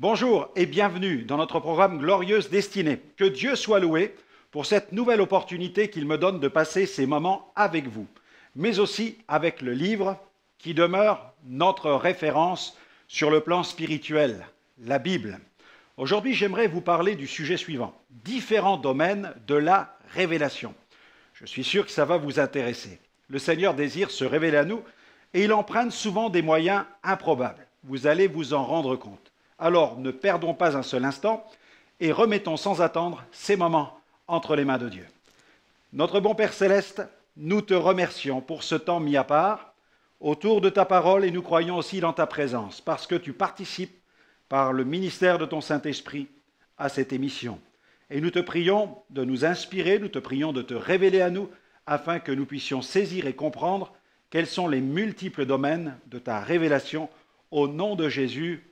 Bonjour et bienvenue dans notre programme Glorieuse Destinée. Que Dieu soit loué pour cette nouvelle opportunité qu'il me donne de passer ces moments avec vous, mais aussi avec le livre qui demeure notre référence sur le plan spirituel, la Bible. Aujourd'hui, j'aimerais vous parler du sujet suivant, différents domaines de la révélation. Je suis sûr que ça va vous intéresser. Le Seigneur désire se révéler à nous et il emprunte souvent des moyens improbables. Vous allez vous en rendre compte. Alors ne perdons pas un seul instant et remettons sans attendre ces moments entre les mains de Dieu. Notre bon Père Céleste, nous te remercions pour ce temps mis à part autour de ta parole et nous croyons aussi dans ta présence parce que tu participes par le ministère de ton Saint-Esprit à cette émission. Et nous te prions de nous inspirer, nous te prions de te révéler à nous afin que nous puissions saisir et comprendre quels sont les multiples domaines de ta révélation au nom de Jésus.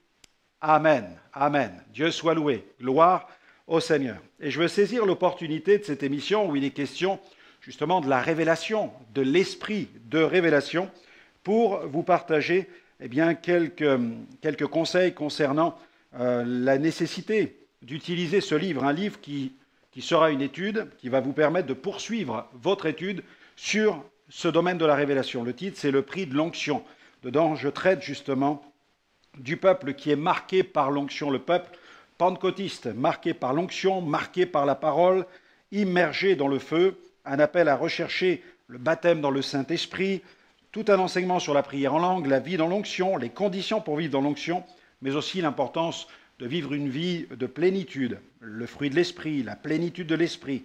Amen. Amen. Dieu soit loué. Gloire au Seigneur. Et je veux saisir l'opportunité de cette émission où il est question justement de la révélation, de l'esprit de révélation, pour vous partager quelques conseils concernant la nécessité d'utiliser ce livre, un livre qui sera une étude, qui va vous permettre de poursuivre votre étude sur ce domaine de la révélation. Le titre, c'est le prix de l'onction. Dedans, je traite justement du peuple qui est marqué par l'onction, le peuple pentecôtiste, marqué par l'onction, marqué par la parole, immergé dans le feu, un appel à rechercher le baptême dans le Saint-Esprit, tout un enseignement sur la prière en langue, la vie dans l'onction, les conditions pour vivre dans l'onction, mais aussi l'importance de vivre une vie de plénitude, le fruit de l'esprit, la plénitude de l'esprit,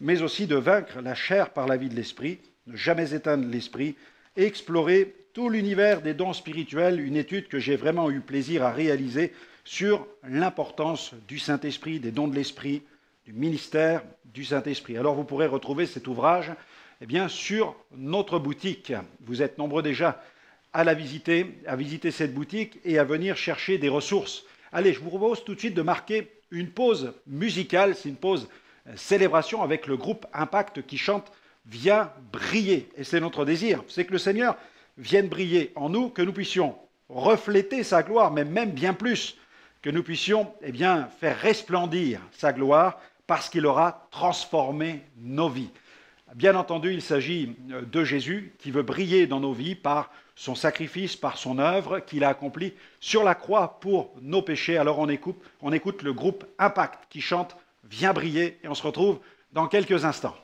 mais aussi de vaincre la chair par la vie de l'esprit, ne jamais éteindre l'esprit, et explorer tout l'univers des dons spirituels, une étude que j'ai vraiment eu plaisir à réaliser sur l'importance du Saint-Esprit, des dons de l'Esprit, du ministère du Saint-Esprit. Alors vous pourrez retrouver cet ouvrage sur notre boutique. Vous êtes nombreux déjà à visiter cette boutique et à venir chercher des ressources. Allez, je vous propose tout de suite de marquer une pause musicale, c'est une pause célébration avec le groupe Impact qui chante « Viens briller ». Et c'est notre désir, c'est que le Seigneur vienne briller en nous, que nous puissions refléter sa gloire, mais même bien plus, que nous puissions faire resplendir sa gloire parce qu'il aura transformé nos vies. Bien entendu, il s'agit de Jésus qui veut briller dans nos vies par son sacrifice, par son œuvre qu'il a accomplie sur la croix pour nos péchés. Alors on écoute le groupe Impact qui chante « Viens briller » et on se retrouve dans quelques instants.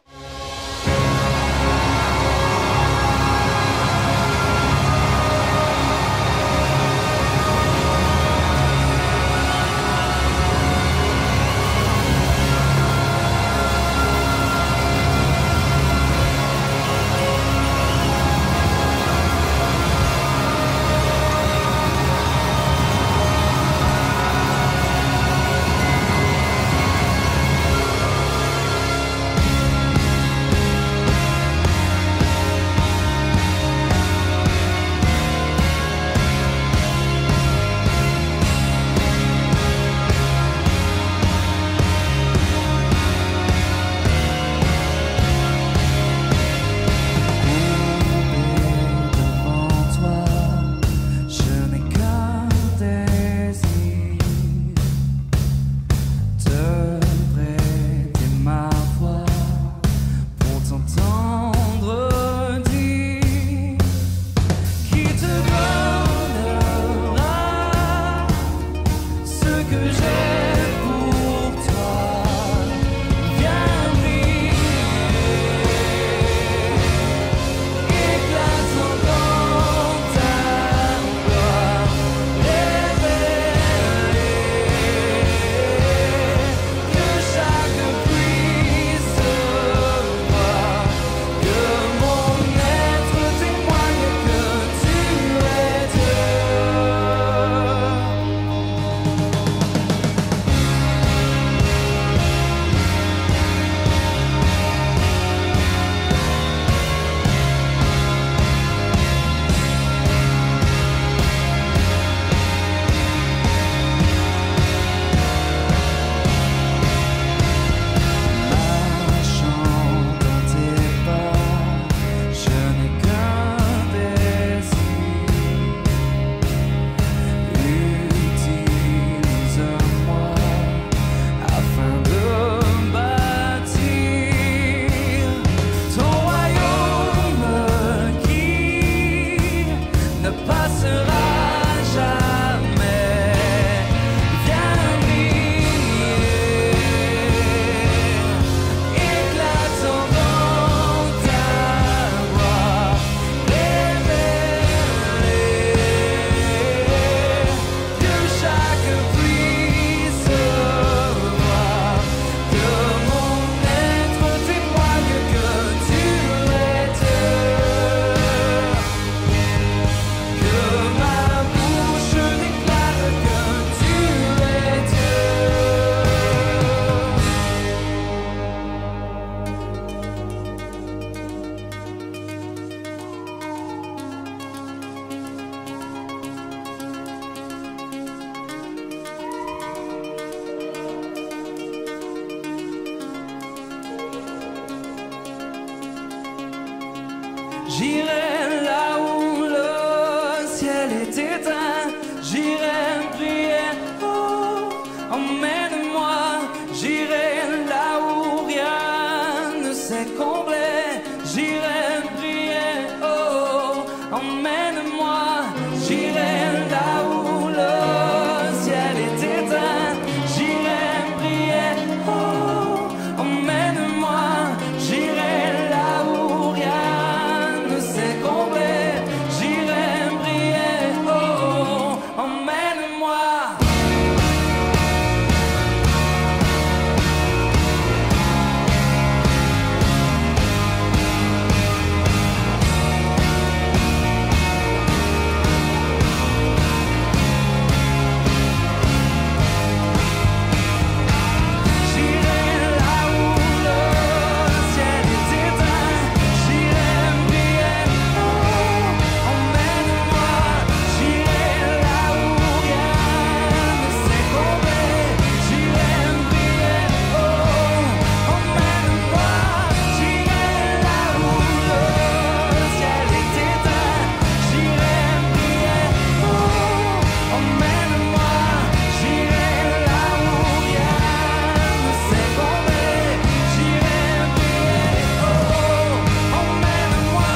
ne passera jamais. Viens briller, éclatant dans ta gloire, révélée, que chaque puisse voir, que mon être témoigne que tu es Dieu, que ma bouche déclare que tu es Dieu. J'irai là où le ciel est éteint, j'irai prier, oh, emmène-moi. J'irai là où rien ne s'est comblé, j'irai prier, oh, emmène-moi. J'irai là où le ciel est éteint, j'irai prier, oh, emmène-moi. J'irai là où rien ne s'est comblé, j'irai prier, oh, emmène-moi. J'irai là où le ciel est éteint, j'irai prier, oh, emmène-moi. J'irai là où rien ne s'est comblé, j'irai prier, oh, emmène-moi. J'irai là où le ciel est éteint, j'irai prier, oh, emmène-moi. J'irai là où rien ne s'est comblé, j'irai prier, oh, emmène-moi.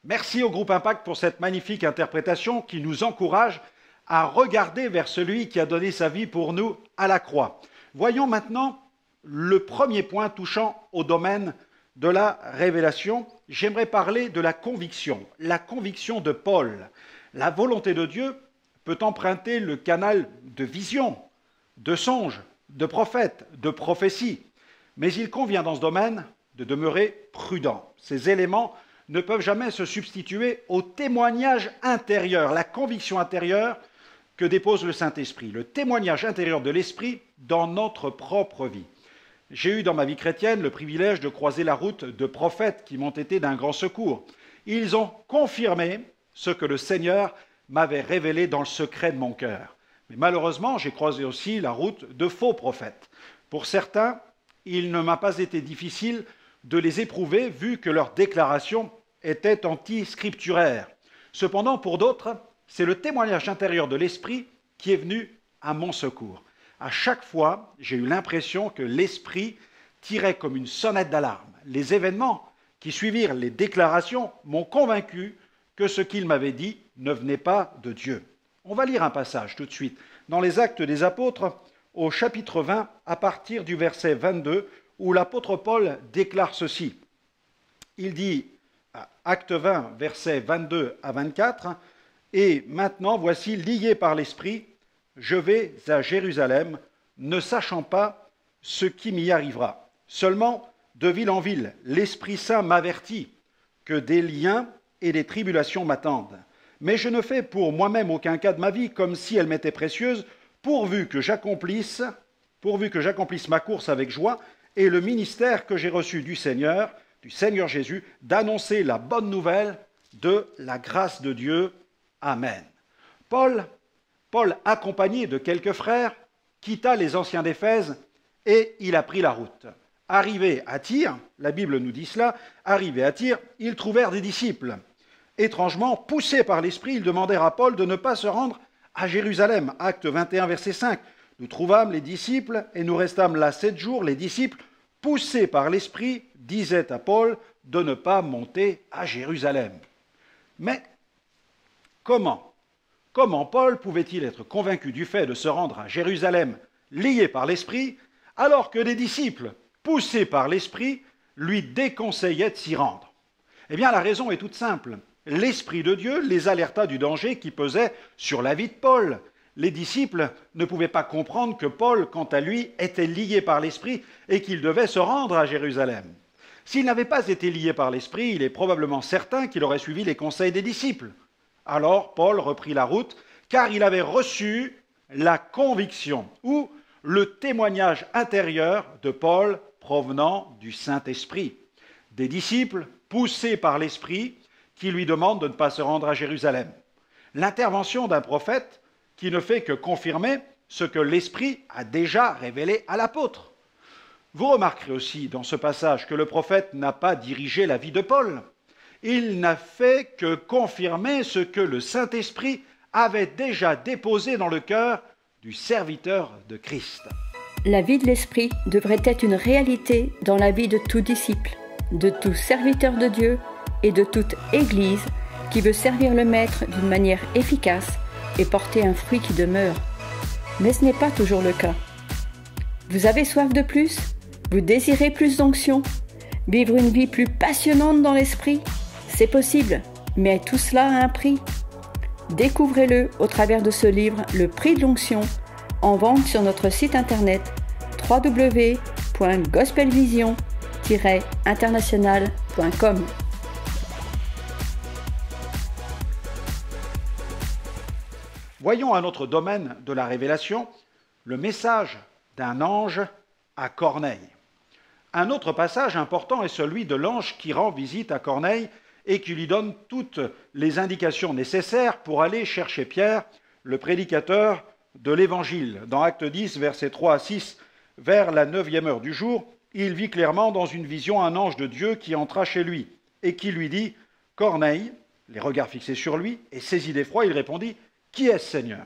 Merci au groupe Impact pour cette magnifique interprétation qui nous encourage à regarder vers celui qui a donné sa vie pour nous à la croix. Voyons maintenant le premier point touchant au domaine de la révélation. J'aimerais parler de la conviction de Paul. La volonté de Dieu peut emprunter le canal de vision, de songe, de prophète, de prophétie. Mais il convient dans ce domaine de demeurer prudent. Ces éléments ne peuvent jamais se substituer au témoignage intérieur, la conviction intérieure que dépose le Saint-Esprit, le témoignage intérieur de l'Esprit dans notre propre vie. J'ai eu dans ma vie chrétienne le privilège de croiser la route de prophètes qui m'ont été d'un grand secours. Ils ont confirmé ce que le Seigneur m'avait révélé dans le secret de mon cœur. Mais malheureusement, j'ai croisé aussi la route de faux prophètes. Pour certains, il ne m'a pas été difficile de les éprouver vu que leurs déclarations étaient anti-scripturaires. Cependant, pour d'autres, c'est le témoignage intérieur de l'Esprit qui est venu à mon secours. À chaque fois, j'ai eu l'impression que l'Esprit tirait comme une sonnette d'alarme. Les événements qui suivirent les déclarations m'ont convaincu que ce qu'il m'avait dit ne venait pas de Dieu. On va lire un passage tout de suite dans les Actes des Apôtres au chapitre 20 à partir du verset 22 où l'apôtre Paul déclare ceci. Il dit, Acte 20, versets 22 à 24, « Et maintenant, voici, lié par l'Esprit, je vais à Jérusalem, ne sachant pas ce qui m'y arrivera. Seulement, de ville en ville, l'Esprit Saint m'avertit que des liens et des tribulations m'attendent. mais je ne fais pour moi-même aucun cas de ma vie comme si elle m'était précieuse, pourvu que j'accomplisse ma course avec joie et le ministère que j'ai reçu du Seigneur Jésus, d'annoncer la bonne nouvelle de la grâce de Dieu. Amen. Paul, accompagné de quelques frères, quitta les anciens d'Éphèse et il a pris la route. Arrivé à Tyr, la Bible nous dit cela, arrivé à Tyr, ils trouvèrent des disciples. Étrangement, poussés par l'Esprit, ils demandèrent à Paul de ne pas se rendre à Jérusalem. Acte 21, verset 5. Nous trouvâmes les disciples et nous restâmes là 7 jours. Les disciples, poussés par l'Esprit, disaient à Paul de ne pas monter à Jérusalem. Mais comment Paul pouvait-il être convaincu du fait de se rendre à Jérusalem, lié par l'Esprit, alors que les disciples, poussés par l'Esprit, lui déconseillaient de s'y rendre? Eh bien, la raison est toute simple. L'Esprit de Dieu les alerta du danger qui pesait sur la vie de Paul. Les disciples ne pouvaient pas comprendre que Paul, quant à lui, était lié par l'Esprit et qu'il devait se rendre à Jérusalem. S'il n'avait pas été lié par l'Esprit, il est probablement certain qu'il aurait suivi les conseils des disciples. Alors Paul reprit la route, car il avait reçu la conviction ou le témoignage intérieur de Paul provenant du Saint-Esprit. Des disciples poussés par l'Esprit qui lui demandent de ne pas se rendre à Jérusalem. L'intervention d'un prophète qui ne fait que confirmer ce que l'Esprit a déjà révélé à l'apôtre. Vous remarquerez aussi dans ce passage que le prophète n'a pas dirigé la vie de Paul. Il n'a fait que confirmer ce que le Saint-Esprit avait déjà déposé dans le cœur du serviteur de Christ. La vie de l'Esprit devrait être une réalité dans la vie de tout disciple, de tout serviteur de Dieu et de toute Église qui veut servir le Maître d'une manière efficace et porter un fruit qui demeure. Mais ce n'est pas toujours le cas. Vous avez soif de plus? Vous désirez plus d'onction? Vivre une vie plus passionnante dans l'esprit? C'est possible, mais tout cela a un prix. Découvrez-le au travers de ce livre, Le prix de l'onction, en vente sur notre site internet www.gospelvision-international.com. Voyons un autre domaine de la révélation, le message d'un ange à Corneille. Un autre passage important est celui de l'ange qui rend visite à Corneille et qui lui donne toutes les indications nécessaires pour aller chercher Pierre, le prédicateur de l'Évangile. Dans Acte 10, versets 3 à 6, vers la 9e heure du jour, il vit clairement dans une vision un ange de Dieu qui entra chez lui et qui lui dit « Corneille », les regards fixés sur lui, et saisi d'effroi, il répondit « Qui est-ce, Seigneur ?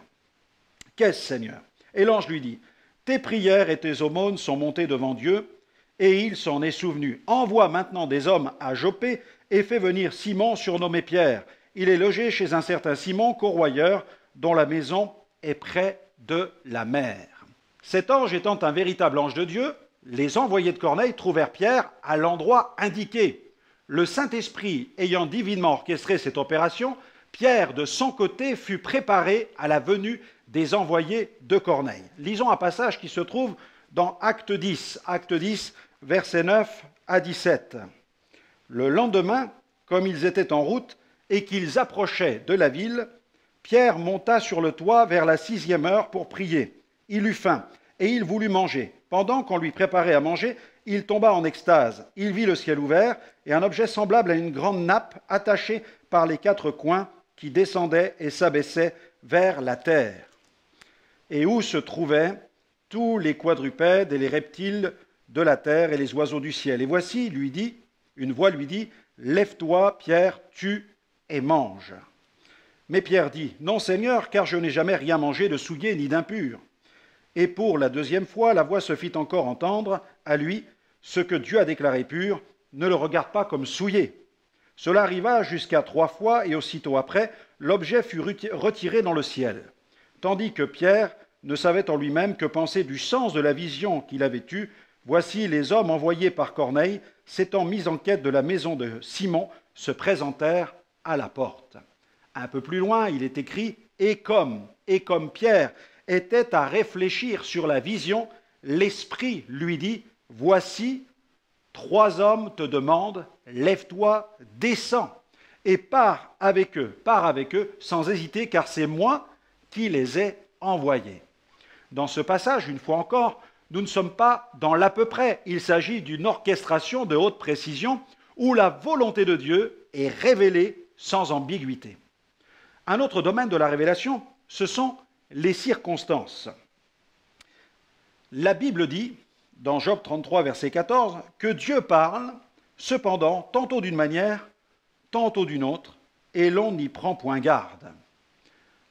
Qu'est-ce, Seigneur ?» Et l'ange lui dit « Tes prières et tes aumônes sont montées devant Dieu, et il s'en est souvenu. Envoie maintenant des hommes à Joppé et fais venir Simon, surnommé Pierre. Il est logé chez un certain Simon, corroyeur, dont la maison est près de la mer. » Cet ange étant un véritable ange de Dieu, les envoyés de Corneille trouvèrent Pierre à l'endroit indiqué. Le Saint-Esprit ayant divinement orchestré cette opération, Pierre, de son côté, fut préparé à la venue des envoyés de Corneille. Lisons un passage qui se trouve dans Acte 10, versets 9 à 17. Le lendemain, comme ils étaient en route et qu'ils approchaient de la ville, Pierre monta sur le toit vers la 6e heure pour prier. Il eut faim et il voulut manger. Pendant qu'on lui préparait à manger, il tomba en extase. Il vit le ciel ouvert et un objet semblable à une grande nappe attachée par les 4 coins qui descendait et s'abaissait vers la terre, et où se trouvaient tous les quadrupèdes et les reptiles de la terre et les oiseaux du ciel. Et voici, une voix lui dit, « Lève-toi, Pierre, tue et mange. » Mais Pierre dit, « Non, Seigneur, car je n'ai jamais rien mangé de souillé ni d'impur. » Et pour la 2e fois, la voix se fit encore entendre à lui, « Ce que Dieu a déclaré pur, ne le regarde pas comme souillé. » Cela arriva jusqu'à 3 fois, et aussitôt après, l'objet fut retiré dans le ciel. Tandis que Pierre ne savait en lui-même que penser du sens de la vision qu'il avait eue, voici les hommes envoyés par Corneille, s'étant mis en quête de la maison de Simon, se présentèrent à la porte. Un peu plus loin, il est écrit « Et comme Pierre était à réfléchir sur la vision, l'Esprit lui dit « Voici, 3 hommes te demandent, lève-toi, descends. » et pars avec eux sans hésiter, car c'est moi qui les ai envoyés. Dans ce passage, une fois encore, nous ne sommes pas dans l'à peu près. Il s'agit d'une orchestration de haute précision où la volonté de Dieu est révélée sans ambiguïté. Un autre domaine de la révélation, ce sont les circonstances. La Bible dit, dans Job 33, verset 14, que Dieu parle, cependant, tantôt d'une manière, tantôt d'une autre, et l'on n'y prend point garde.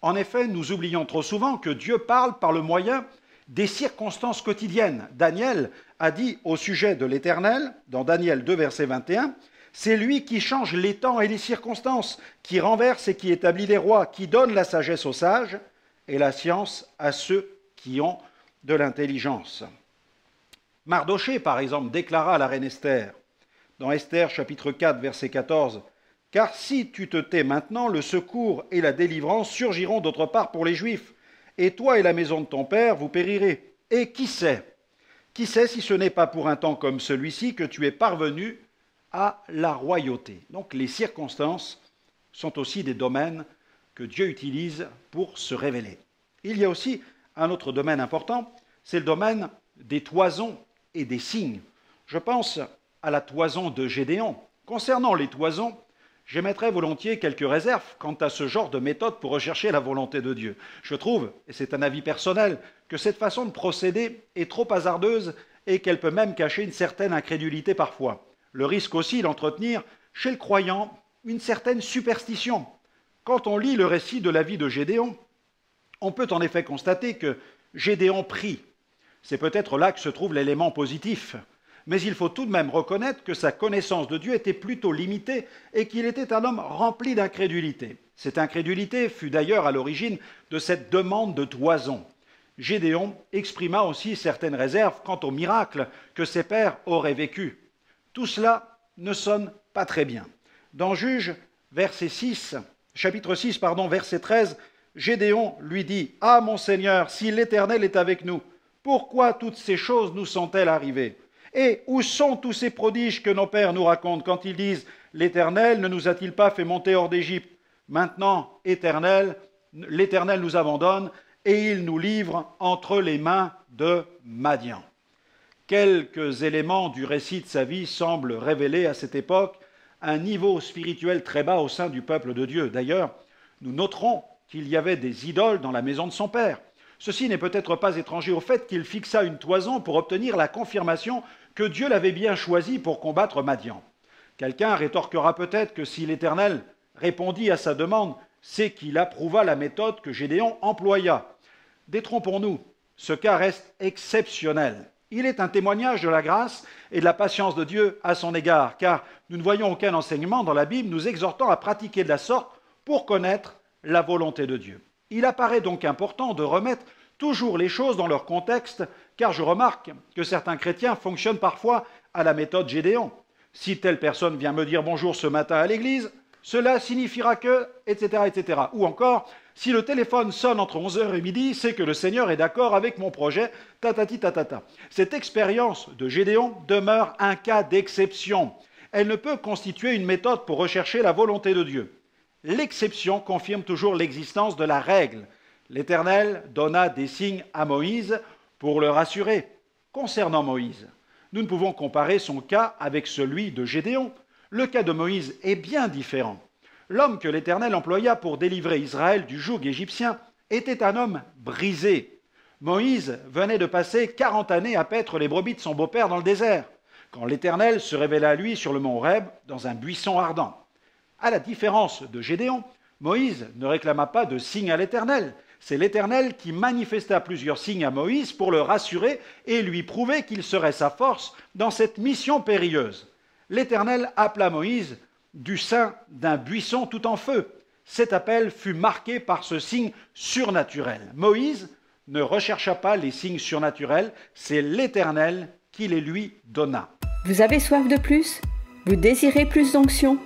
En effet, nous oublions trop souvent que Dieu parle par le moyen des circonstances quotidiennes. Daniel a dit au sujet de l'Éternel, dans Daniel 2, verset 21, « C'est lui qui change les temps et les circonstances, qui renverse et qui établit les rois, qui donne la sagesse aux sages et la science à ceux qui ont de l'intelligence. » Mardochée, par exemple, déclara à la reine Esther, dans Esther chapitre 4, verset 14, « Car si tu te tais maintenant, le secours et la délivrance surgiront d'autre part pour les Juifs, et toi et la maison de ton père, vous périrez. Et qui sait si ce n'est pas pour un temps comme celui-ci que tu es parvenu à la royauté. » Donc les circonstances sont aussi des domaines que Dieu utilise pour se révéler. Il y a aussi un autre domaine important, c'est le domaine des toisons et des signes. Je pense à la toison de Gédéon. Concernant les toisons, j'émettrais volontiers quelques réserves quant à ce genre de méthode pour rechercher la volonté de Dieu. Je trouve, et c'est un avis personnel, que cette façon de procéder est trop hasardeuse et qu'elle peut même cacher une certaine incrédulité parfois. Le risque aussi d'entretenir chez le croyant une certaine superstition. Quand on lit le récit de la vie de Gédéon, on peut en effet constater que Gédéon prie. C'est peut-être là que se trouve l'élément positif. Mais il faut tout de même reconnaître que sa connaissance de Dieu était plutôt limitée et qu'il était un homme rempli d'incrédulité. Cette incrédulité fut d'ailleurs à l'origine de cette demande de toison. Gédéon exprima aussi certaines réserves quant au miracle que ses pères auraient vécu. Tout cela ne sonne pas très bien. Dans Juges, chapitre 6, verset 13, Gédéon lui dit « Ah, mon Seigneur, si l'Éternel est avec nous, pourquoi toutes ces choses nous sont-elles arrivées ? Et où sont tous ces prodiges que nos pères nous racontent quand ils disent « L'Éternel ne nous a-t-il pas fait monter hors d'Égypte ? Maintenant, l'Éternel nous abandonne et il nous livre entre les mains de Madian. » Quelques éléments du récit de sa vie semblent révéler à cette époque un niveau spirituel très bas au sein du peuple de Dieu. D'ailleurs, nous noterons qu'il y avait des idoles dans la maison de son père. Ceci n'est peut-être pas étranger au fait qu'il fixa une toison pour obtenir la confirmation que Dieu l'avait bien choisi pour combattre Madian. Quelqu'un rétorquera peut-être que si l'Éternel répondit à sa demande, c'est qu'il approuva la méthode que Gédéon employa. Détrompons-nous, ce cas reste exceptionnel. Il est un témoignage de la grâce et de la patience de Dieu à son égard, car nous ne voyons aucun enseignement dans la Bible nous exhortant à pratiquer de la sorte pour connaître la volonté de Dieu. Il apparaît donc important de remettre toujours les choses dans leur contexte, car je remarque que certains chrétiens fonctionnent parfois à la méthode Gédéon. Si telle personne vient me dire bonjour ce matin à l'église, cela signifiera que, etc., etc. Ou encore, si le téléphone sonne entre 11h et midi, c'est que le Seigneur est d'accord avec mon projet, tatati tatata. Cette expérience de Gédéon demeure un cas d'exception. Elle ne peut constituer une méthode pour rechercher la volonté de Dieu. L'exception confirme toujours l'existence de la règle. L'Éternel donna des signes à Moïse pour le rassurer. Concernant Moïse, nous ne pouvons comparer son cas avec celui de Gédéon. Le cas de Moïse est bien différent. L'homme que l'Éternel employa pour délivrer Israël du joug égyptien était un homme brisé. Moïse venait de passer 40 années à paître les brebis de son beau-père dans le désert, quand l'Éternel se révéla à lui sur le mont Horeb dans un buisson ardent. À la différence de Gédéon, Moïse ne réclama pas de signe à l'Éternel. C'est l'Éternel qui manifesta plusieurs signes à Moïse pour le rassurer et lui prouver qu'il serait sa force dans cette mission périlleuse. L'Éternel appela Moïse du sein d'un buisson tout en feu. Cet appel fut marqué par ce signe surnaturel. Moïse ne rechercha pas les signes surnaturels, c'est l'Éternel qui les lui donna. Vous avez soif de plus? Vous désirez plus d'onction?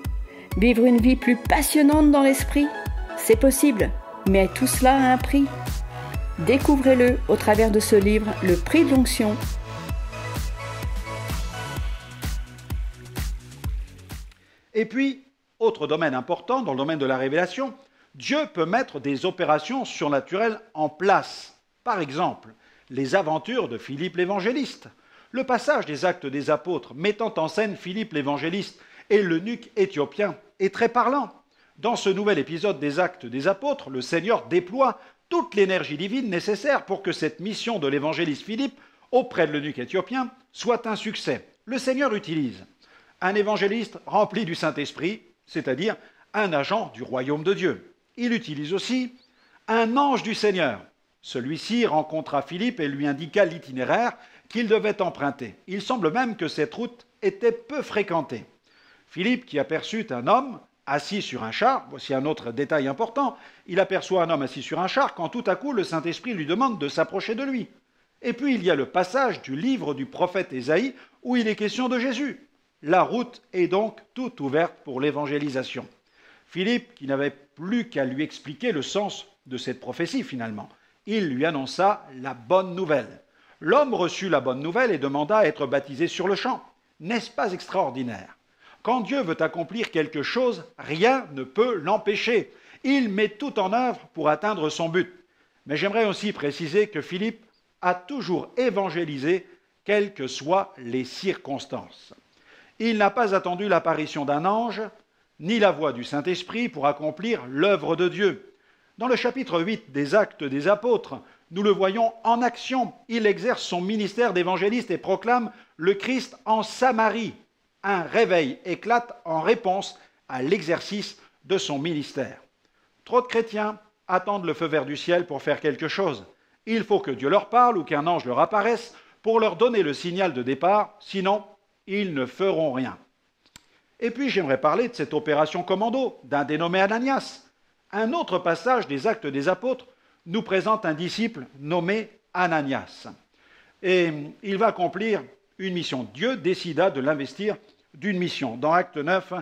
Vivre une vie plus passionnante dans l'esprit? C'est possible, mais tout cela a un prix. Découvrez-le au travers de ce livre, Le prix de l'onction. Et puis, Autre domaine important, dans le domaine de la révélation, Dieu peut mettre des opérations surnaturelles en place. Par exemple, les aventures de Philippe l'évangéliste. Le passage des Actes des Apôtres mettant en scène Philippe l'évangéliste et l'eunuque éthiopien est très parlant. Dans ce nouvel épisode des Actes des Apôtres, le Seigneur déploie toute l'énergie divine nécessaire pour que cette mission de l'évangéliste Philippe auprès de l'eunuque éthiopien soit un succès. Le Seigneur utilise un évangéliste rempli du Saint-Esprit, c'est-à-dire un agent du royaume de Dieu. Il utilise aussi un ange du Seigneur. Celui-ci rencontra Philippe et lui indiqua l'itinéraire qu'il devait emprunter. Il semble même que cette route était peu fréquentée. Philippe, qui aperçut un homme assis sur un char, voici un autre détail important, il aperçoit un homme assis sur un char quand tout à coup le Saint-Esprit lui demande de s'approcher de lui. Et puis il y a le passage du livre du prophète Ésaïe où il est question de Jésus. La route est donc toute ouverte pour l'évangélisation. Philippe, qui n'avait plus qu'à lui expliquer le sens de cette prophétie finalement, il lui annonça la bonne nouvelle. L'homme reçut la bonne nouvelle et demanda à être baptisé sur le champ. N'est-ce pas extraordinaire? Quand Dieu veut accomplir quelque chose, rien ne peut l'empêcher. Il met tout en œuvre pour atteindre son but. Mais j'aimerais aussi préciser que Philippe a toujours évangélisé, quelles que soient les circonstances. Il n'a pas attendu l'apparition d'un ange, ni la voix du Saint-Esprit pour accomplir l'œuvre de Dieu. Dans le chapitre 8 des Actes des Apôtres, nous le voyons en action. Il exerce son ministère d'évangéliste et proclame le Christ en Samarie. Un réveil éclate en réponse à l'exercice de son ministère. Trop de chrétiens attendent le feu vert du ciel pour faire quelque chose. Il faut que Dieu leur parle ou qu'un ange leur apparaisse pour leur donner le signal de départ, sinon ils ne feront rien. Et puis j'aimerais parler de cette opération commando d'un dénommé Ananias. Un autre passage des Actes des Apôtres nous présente un disciple nommé Ananias. Et il va accomplir une mission. Dieu décida de l'investir d'une mission. Dans Acte 9,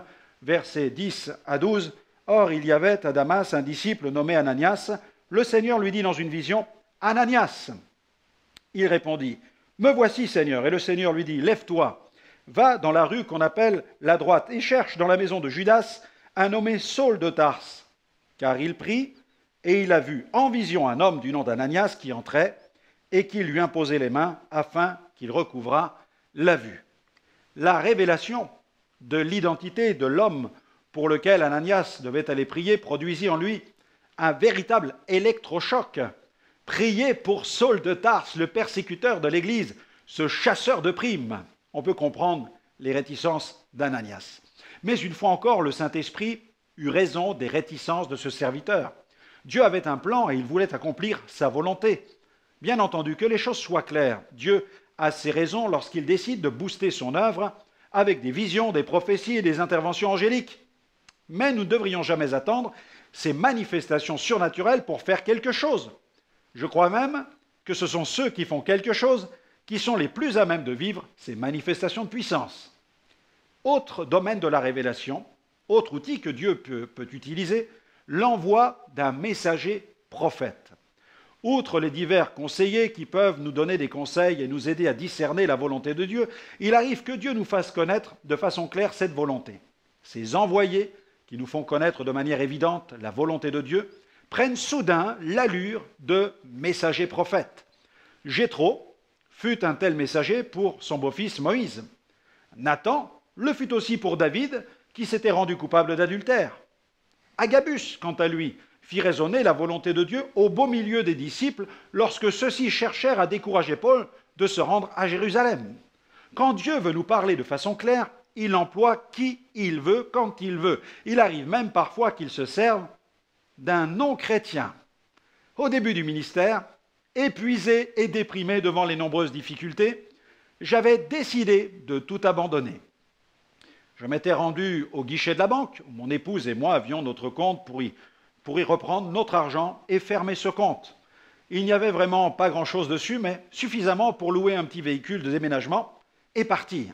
versets 10 à 12, « Or, il y avait à Damas un disciple nommé Ananias. Le Seigneur lui dit dans une vision, « Ananias !» Il répondit, « Me voici, Seigneur. » Et le Seigneur lui dit, « Lève-toi, va dans la rue qu'on appelle la droite et cherche dans la maison de Judas un nommé Saul de Tarse. » Car il prit et il a vu en vision un homme du nom d'Ananias qui entrait et qui lui imposait les mains afin qu'il recouvrât la vue. La révélation de l'identité de l'homme pour lequel Ananias devait aller prier produisit en lui un véritable électrochoc. Prier pour Saul de Tarse, le persécuteur de l'Église, ce chasseur de primes. On peut comprendre les réticences d'Ananias. Mais une fois encore, le Saint-Esprit eut raison des réticences de ce serviteur. Dieu avait un plan et il voulait accomplir sa volonté. Bien entendu, que les choses soient claires, Dieu a ses raisons lorsqu'il décide de booster son œuvre avec des visions, des prophéties et des interventions angéliques. Mais nous ne devrions jamais attendre ces manifestations surnaturelles pour faire quelque chose. Je crois même que ce sont ceux qui font quelque chose qui sont les plus à même de vivre ces manifestations de puissance. Autre domaine de la révélation, autre outil que Dieu peut utiliser, l'envoi d'un messager prophète. Outre les divers conseillers qui peuvent nous donner des conseils et nous aider à discerner la volonté de Dieu, il arrive que Dieu nous fasse connaître de façon claire cette volonté. Ces envoyés, qui nous font connaître de manière évidente la volonté de Dieu, prennent soudain l'allure de messagers prophètes. Jéthro fut un tel messager pour son beau-fils Moïse. Nathan le fut aussi pour David, qui s'était rendu coupable d'adultère. Agabus, quant à lui, fit résonner la volonté de Dieu au beau milieu des disciples lorsque ceux-ci cherchèrent à décourager Paul de se rendre à Jérusalem. Quand Dieu veut nous parler de façon claire, il emploie qui il veut, quand il veut. Il arrive même parfois qu'il se serve d'un non-chrétien. Au début du ministère, épuisé et déprimé devant les nombreuses difficultés, j'avais décidé de tout abandonner. Je m'étais rendu au guichet de la banque, où mon épouse et moi avions notre compte pour y reprendre notre argent et fermer ce compte. Il n'y avait vraiment pas grand-chose dessus, mais suffisamment pour louer un petit véhicule de déménagement et partir.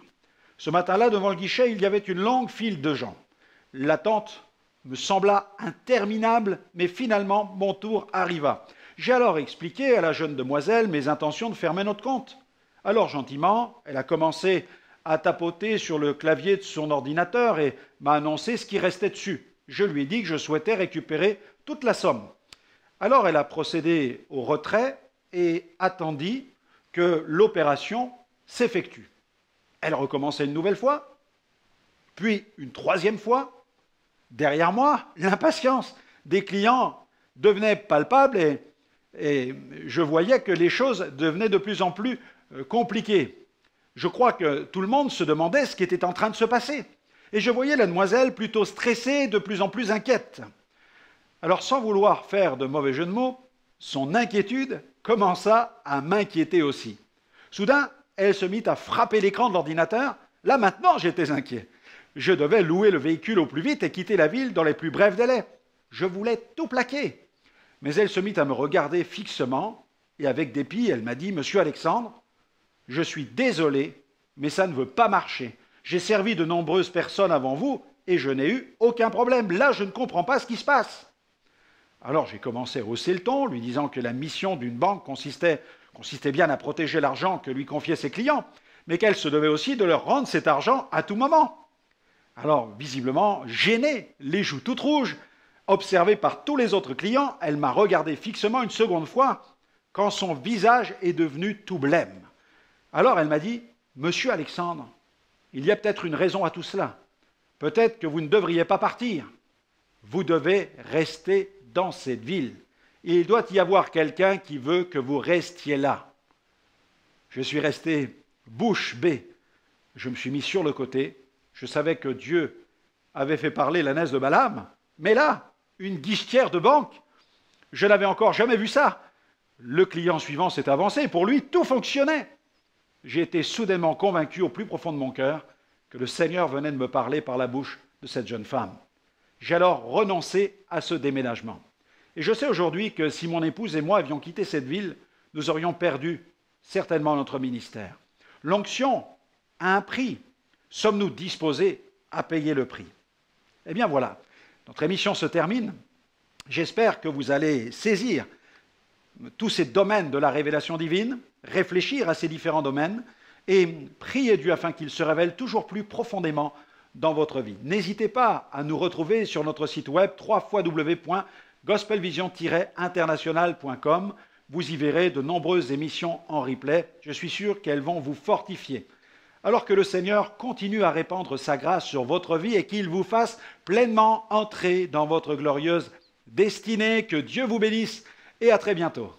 Ce matin-là, devant le guichet, il y avait une longue file de gens. L'attente me sembla interminable, mais finalement, mon tour arriva. J'ai alors expliqué à la jeune demoiselle mes intentions de fermer notre compte. Alors, gentiment, elle a commencé a tapoté sur le clavier de son ordinateur et m'a annoncé ce qui restait dessus. Je lui ai dit que je souhaitais récupérer toute la somme. Alors elle a procédé au retrait et attendit que l'opération s'effectue. Elle recommençait une nouvelle fois, puis une troisième fois. Derrière moi, l'impatience des clients devenait palpable et je voyais que les choses devenaient de plus en plus compliquées. Je crois que tout le monde se demandait ce qui était en train de se passer. Et je voyais la demoiselle plutôt stressée, de plus en plus inquiète. Alors, sans vouloir faire de mauvais jeu de mots, son inquiétude commença à m'inquiéter aussi. Soudain, elle se mit à frapper l'écran de l'ordinateur. Là, maintenant, j'étais inquiet. Je devais louer le véhicule au plus vite et quitter la ville dans les plus brefs délais. Je voulais tout plaquer. Mais elle se mit à me regarder fixement et avec dépit, elle m'a dit « Monsieur Alexandre, je suis désolé, mais ça ne veut pas marcher. J'ai servi de nombreuses personnes avant vous et je n'ai eu aucun problème. Là, je ne comprends pas ce qui se passe. » Alors j'ai commencé à hausser le ton, lui disant que la mission d'une banque consistait bien à protéger l'argent que lui confiaient ses clients, mais qu'elle se devait aussi de leur rendre cet argent à tout moment. Alors, visiblement, gênée, les joues toutes rouges, observée par tous les autres clients, elle m'a regardé fixement une seconde fois, quand son visage est devenu tout blême. Alors elle m'a dit « Monsieur Alexandre, il y a peut-être une raison à tout cela. Peut-être que vous ne devriez pas partir. Vous devez rester dans cette ville. Il doit y avoir quelqu'un qui veut que vous restiez là. » Je suis resté bouche bée. Je me suis mis sur le côté. Je savais que Dieu avait fait parler l'ânesse de Balaam. Mais là, une guichetière de banque, je n'avais encore jamais vu ça. Le client suivant s'est avancé. Pour lui, tout fonctionnait. J'ai été soudainement convaincu au plus profond de mon cœur que le Seigneur venait de me parler par la bouche de cette jeune femme. J'ai alors renoncé à ce déménagement. Et je sais aujourd'hui que si mon épouse et moi avions quitté cette ville, nous aurions perdu certainement notre ministère. L'onction a un prix. Sommes-nous disposés à payer le prix? Eh bien voilà, notre émission se termine. J'espère que vous allez saisir tous ces domaines de la révélation divine, réfléchir à ces différents domaines et prier Dieu afin qu'il se révèle toujours plus profondément dans votre vie. N'hésitez pas à nous retrouver sur notre site web www.gospelvision-international.com. Vous y verrez de nombreuses émissions en replay. Je suis sûr qu'elles vont vous fortifier. Alors que le Seigneur continue à répandre sa grâce sur votre vie et qu'il vous fasse pleinement entrer dans votre glorieuse destinée. Que Dieu vous bénisse et à très bientôt.